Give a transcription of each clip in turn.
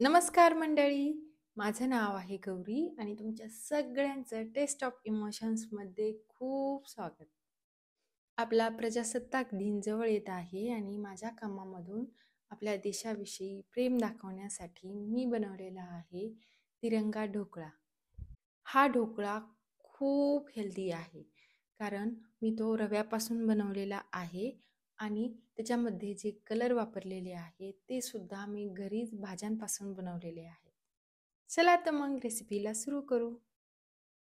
नमस्कार मंडळी. माझं नाव आहे गौरी आणि तुमच्या सगळ्यांचं टेस्ट ऑफ इमोशन्समध्ये खूप स्वागत. आपला प्रजासत्ताक दिन जवळ येत आहे आणि माझ्या कामामधून आपल्या देशाविषयी प्रेम दाखवण्यासाठी मी बनवलेला आहे तिरंगा ढोकळा. हा ढोकळा खूप हेल्दी आहे कारण मी तो रव्यापासून बनवलेला आहे आणि त्याच्यामध्ये जे कलर वापरलेले आहे ते सुद्धा मी घरीच भाज्यांपासून बनवलेले आहे. चला तर मग रेसिपीला सुरू करू.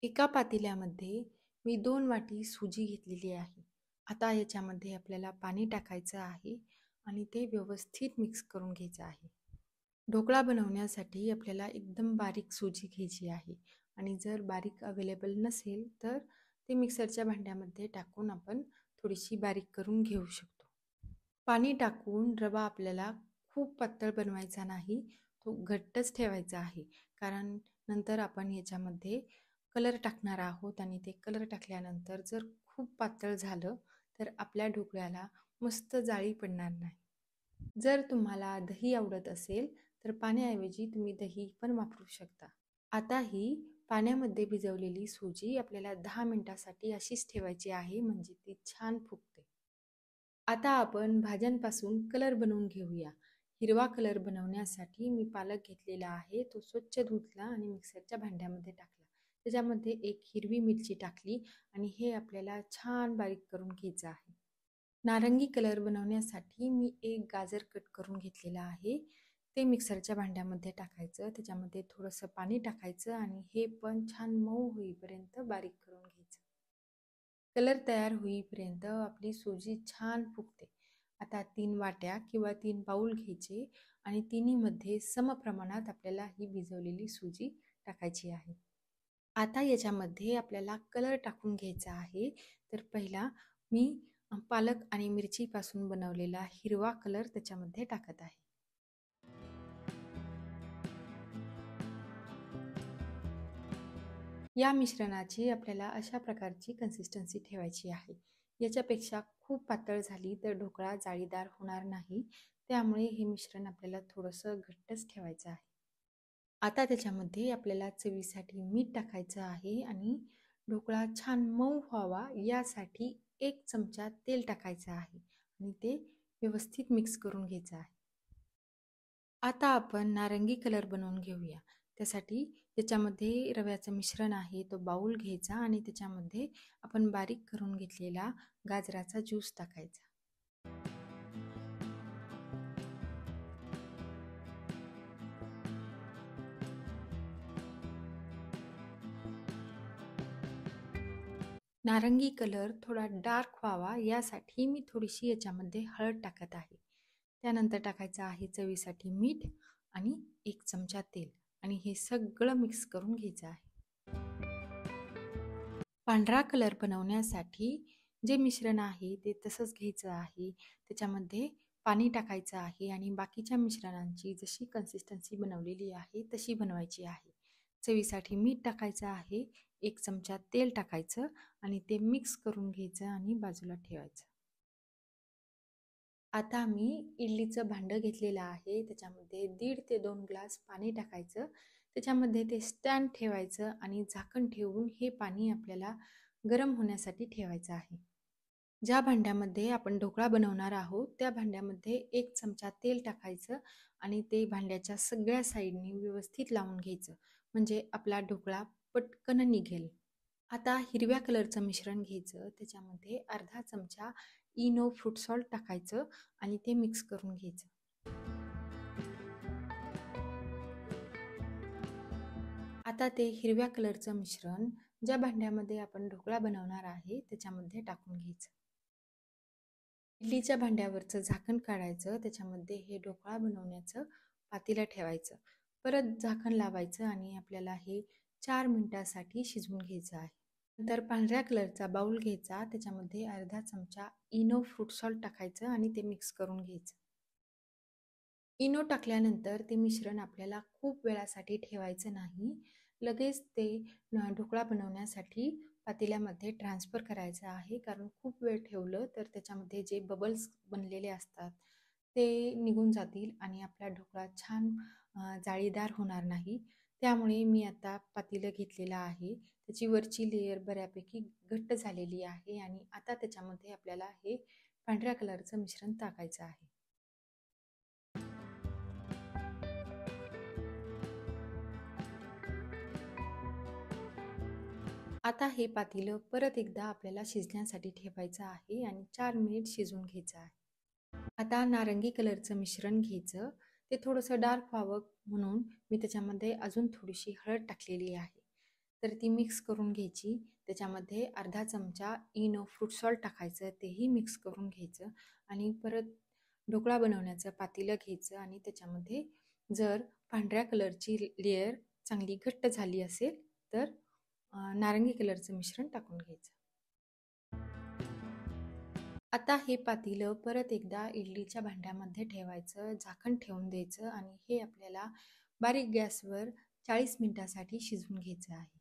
एका पातेल्यामध्ये मी 2 वाटी सुजी घेतलेली आहे. आता याच्यामध्ये आपल्याला पाणी टाकायचं आहे आणि ते व्यवस्थित मिक्स करून घ्यायचं आहे. ढोकळा बनवण्यासाठी आपल्याला एकदम बारीक सुजी घ्यायची आहे आणि जर बारीक अवेलेबल नसेल तर ते मिक्सरच्या भांड्यामध्ये टाकून आपण थोडीशी बारीक करून घेऊ शकतो. पाणी टाकून रवा आपल्याला खूप पातळ बनवायचा नाही, तो घट्टच ठेवायचा आहे. कारण नंतर आपण याच्यामध्ये कलर टाकणार आहोत आणि ते कलर टाकल्यानंतर जर खूप पातळ झालं तर आपल्या ढोकळ्याला मस्त जाळी पडणार नाही. जर तुम्हाला दही आवडत असेल तर पाण्याऐवजी तुम्ही दही पण वापरू शकता. आता ही पाण्यामध्ये भिजवलेली सुजी आपल्याला 10 मिनिटासाठी अशीच ठेवायची आहे म्हणजे ती छान फुगते. आता आपण भाज्यांपासून कलर बनवून घेऊया. हिरवा कलर बनवण्यासाठी मी पालक घेतलेला आहे. तो स्वच्छ धुतला आणि मिक्सरच्या भांड्यामध्ये टाकला. त्याच्यामध्ये एक हिरवी मिरची टाकली आणि हे आपल्याला छान बारीक करून घ्यायचं आहे. नारंगी कलर बनवण्यासाठी मी एक गाजर कट करून घेतलेला आहे. ते मिक्सरच्या भांड्यामध्ये टाकायचं. त्याच्यामध्ये थोडंसं पाणी टाकायचं आणि हे पण छान मऊ होईपर्यंत बारीक करून घ्यायचं. कलर तयार होईपर्यंत आपली सुजी छान फुगते. आता 3 वाट्या किंवा 3 बाउल घ्यायचे आणि तिन्हीमध्ये समप्रमाणात आपल्याला ही भिजवलेली सुजी टाकायची आहे. आता याच्यामध्ये आपल्याला कलर टाकून घ्यायचा आहे. तर पहिला मी पालक आणि मिरचीपासून बनवलेला हिरवा कलर त्याच्यामध्ये टाकत आहे. या मिश्रणाची आपल्याला अशा प्रकारची कन्सिस्टन्सी ठेवायची आहे. याच्यापेक्षा खूप पातळ झाली तर ढोकळा जाळीदार होणार नाही. त्यामुळे हे मिश्रण आपल्याला थोडंसं घट्टच ठेवायचं आहे. आता त्याच्यामध्ये आपल्याला चवीसाठी मीठ टाकायचं आहे आणि ढोकळा छान मऊ व्हावा यासाठी 1 चमचा तेल टाकायचं आहे आणि ते व्यवस्थित मिक्स करून घ्यायचं आहे. आता आपण नारंगी कलर बनवून घेऊया. त्यासाठी त्याच्यामध्ये रव्याचं मिश्रण आहे तो बाउल घ्यायचा आणि त्याच्यामध्ये आपण बारीक करून घेतलेला गाजराचा ज्यूस टाकायचा. नारंगी कलर थोडा डार्क व्हावा यासाठी मी थोडीशी याच्यामध्ये हळद टाकत आहे. त्यानंतर टाकायचं आहे चवीसाठी मीठ आणि 1 चमचा तेल आणि हे सगळं मिक्स करून घ्यायचं आहे. पांढरा कलर बनवण्यासाठी जे मिश्रण आहे ते तसंच घ्यायचं आहे. त्याच्यामध्ये पाणी टाकायचं आहे आणि बाकीच्या मिश्रणांची जशी कन्सिस्टन्सी बनवलेली आहे तशी बनवायची आहे. चवीसाठी मीठ टाकायचं आहे, 1 चमचा तेल टाकायचं आणि ते मिक्स करून घ्यायचं आणि बाजूला ठेवायचं. आता मी इडलीचं भांडं घेतलेलं आहे. त्याच्यामध्ये 1.5 ते 2 ग्लास पाणी टाकायचं. त्याच्यामध्ये ते स्टँड ठेवायचं आणि झाकण ठेवून हे पाणी आपल्याला गरम होण्यासाठी ठेवायचं आहे. ज्या भांड्यामध्ये आपण ढोकळा बनवणार आहोत त्या भांड्यामध्ये 1 चमचा तेल टाकायचं आणि ते भांड्याच्या सगळ्या साईडनी व्यवस्थित लावून घ्यायचं म्हणजे आपला ढोकळा पटकन निघेल. आता हिरव्या कलरचं मिश्रण घ्यायचं. त्याच्यामध्ये अर्धा चमचा इनो फ्रूट सॉल्ट टाकायचं आणि ते मिक्स करून घ्यायचं. आता ते हिरव्या कलरचं मिश्रण ज्या भांड्यामध्ये आपण ढोकळा बनवणार आहे त्याच्यामध्ये टाकून घ्यायचं. इडलीच्या भांड्यावरचं झाकण काढायचं. त्याच्यामध्ये हे ढोकळा बनवण्याचं पातेलं ठेवायचं. परत झाकण लावायचं आणि आपल्याला हे 4 मिनिटासाठी शिजवून घ्यायचं आहे. नंतर पांढऱ्या कलरचा बाउल घ्यायचा. त्याच्यामध्ये अर्धा चमचा इनो फ्रूट सॉल्ट टाकायचं आणि ते मिक्स करून घ्यायचं. इनो टाकल्यानंतर ते मिश्रण आपल्याला खूप वेळासाठी ठेवायचं नाही. लगेच ते ढोकळा बनवण्यासाठी पातेल्यामध्ये ट्रान्सफर करायचं आहे. कारण खूप वेळ ठेवलं तर त्याच्यामध्ये जे बबल्स बनलेले असतात ते निघून जातील आणि आपला ढोकळा छान जाळीदार होणार नाही. त्यामुळे मी आता पातेलं घेतलेलं आहे. त्याची वरची लेयर बऱ्यापैकी घट्ट झालेली आहे आणि आता त्याच्यामध्ये आपल्याला हे पांढऱ्या कलरचं मिश्रण टाकायचं आहे. आता हे पातेलं परत एकदा आपल्याला शिजण्यासाठी ठेवायचं आहे आणि 4 मिनिट शिजवून घ्यायचं आहे. आता नारंगी कलरचं मिश्रण घ्यायचं. ते थोडंसं डार्क व्हावं म्हणून मी त्याच्यामध्ये अजून थोडीशी हळद टाकलेली आहे. तर ती मिक्स करून घ्यायची. त्याच्यामध्ये अर्धा चमचा इनो फ्रूट सॉल्ट टाकायचं, तेही मिक्स करून घ्यायचं आणि परत ढोकळा बनवण्याचं पातेलं घ्यायचं आणि त्याच्यामध्ये जर पांढऱ्या कलरची लेयर चांगली घट्ट झाली असेल तर नारंगी कलरचं मिश्रण टाकून घ्यायचं. आता हे पातेलं परत एकदा इडलीच्या भांड्यामध्ये ठेवायचं, झाकण ठेवून द्यायचं आणि हे आपल्याला बारीक गॅसवर 40 मिनिटासाठी शिजवून घ्यायचं आहे.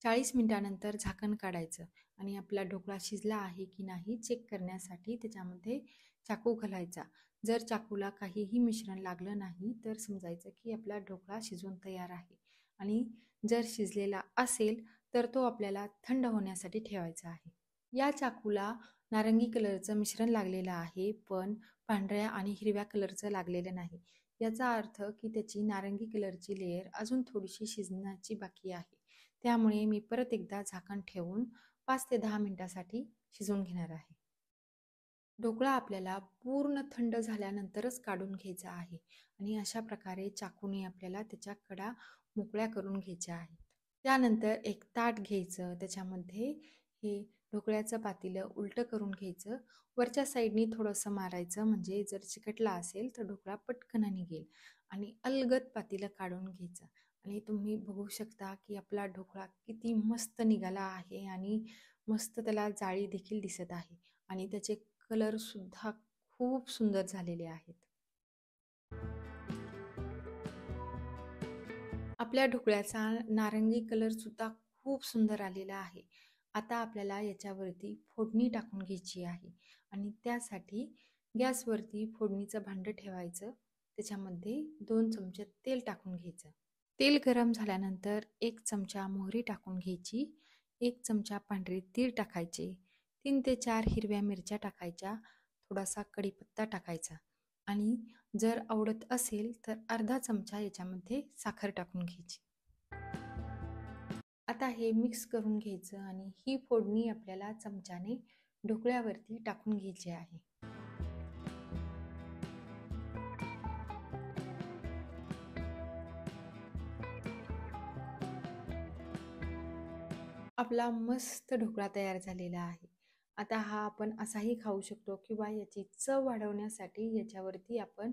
40 मिनिटानंतर झाकण काढायचं आणि आपला ढोकळा शिजला आहे की नाही चेक करण्यासाठी त्याच्यामध्ये चाकू घालायचा. जर चाकूला काहीही मिश्रण लागलं नाही तर समजायचं की आपला ढोकळा शिजून तयार आहे आणि जर शिजलेला असेल तर तो आपल्याला थंड होण्यासाठी ठेवायचा आहे. या चाकूला नारंगी कलरचं मिश्रण लागलेलं आहे, पण पांढऱ्या आणि हिरव्या कलरचं लागलेलं नाही. याचा अर्थ की त्याची नारंगी कलरची लेयर अजून थोडीशी शिजण्याची बाकी आहे. त्यामुळे मी परत एकदा झाकण ठेवून 5 ते 10 मिनिटासाठी शिजवून घेणार आहे. ढोकळा आपल्याला पूर्ण थंड झाल्यानंतरच काढून घ्यायचा आहे आणि अशा प्रकारे चाकूने आपल्याला त्याच्या कडा मोकळ्या करून घ्यायच्या आहेत. त्यानंतर एक ताट घ्यायचं, त्याच्यामध्ये हे ढोकळ्याचं पातेलं उलटं करून घ्यायचं. वरच्या साईडनी थोडंसं मारायचं, म्हणजे जर चिकटला असेल तर ढोकळा पटकन निघेल आणि अलगद पातेलं काढून घ्यायचं. आणि तुम्ही बघू शकता की आपला ढोकळा किती मस्त निघाला आहे आणि मस्त त्याला जाळी देखील दिसत आहे आणि त्याचे कलरसुद्धा खूप सुंदर झालेले आहेत. आपल्या ढोकळ्याचा नारंगी कलरसुद्धा खूप सुंदर आलेला आहे. आता आपल्याला याच्यावरती फोडणी टाकून घ्यायची आहे आणि त्यासाठी गॅसवरती फोडणीचं भांडं ठेवायचं. त्याच्यामध्ये 2 चमचे तेल टाकून घ्यायचं. तेल गरम झाल्यानंतर 1 चमचा मोहरी टाकून घ्यायची, 1 चमचा पांढरे तीळ टाकायचे, 3 ते 4 हिरव्या मिरच्या टाकायच्या, थोडासा कढीपत्ता टाकायचा आणि जर आवडत असेल तर अर्धा चमचा याच्यामध्ये साखर टाकून घ्यायची. आता हे मिक्स करून घ्यायचं आणि ही फोडणी आपल्याला चमच्याने ढोकळ्यावरती टाकून घ्यायची आहे. आपला मस्त ढोकळा तयार झालेला आहे. आता हा आपण असाही खाऊ शकतो किंवा याची चव वाढवण्यासाठी याच्यावरती आपण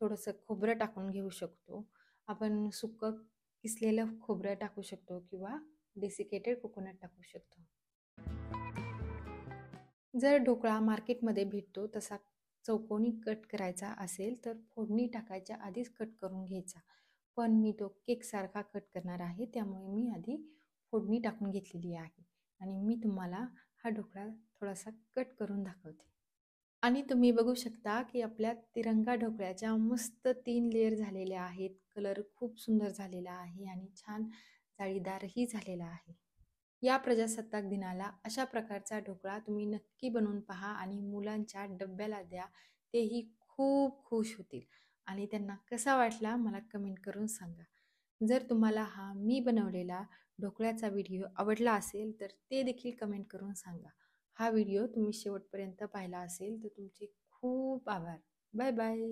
थोडंसं खोबरं टाकून घेऊ शकतो. आपण सुकं किसलेलं खोबरं टाकू शकतो किंवा डेसिकेटेड कोकोनट टाकू शकतो. जर ढोकळा मार्केटमध्ये भेटतो तसा चौकोनी कट करायचा असेल तर फोडणी टाकायच्या आधीच कट करून घ्यायचा. पण मी तो केकसारखा कट करणार आहे, त्यामुळे मी आधी फोडणी टाकून घेतलेली आहे आणि मी तुम्हाला हा ढोकळा थोडासा कट करून दाखवते. आणि तुम्ही बघू शकता की आपल्या तिरंगा ढोकळ्याच्या मस्त 3 लेयर झालेल्या आहेत. कलर खूप सुंदर झालेला आहे आणि छान जाळीदारही झालेला आहे. या प्रजासत्ताक दिनाला अशा प्रकारचा ढोकळा तुम्ही नक्की बनवून पहा आणि मुलांच्या डब्याला द्या. तेही खूप खुश होतील आणि त्यांना कसा वाटला मला कमेंट करून सांगा. जर तुम्हाला हा मी बनवलेला ढोकळ्याचा व्हिडिओ आवडला असेल तर ते देखील कमेंट करून सांगा. हा व्हिडिओ तुम्ही शेवटपर्यंत पाहिला असेल तर तुमचे खूप आभार. Bye bye.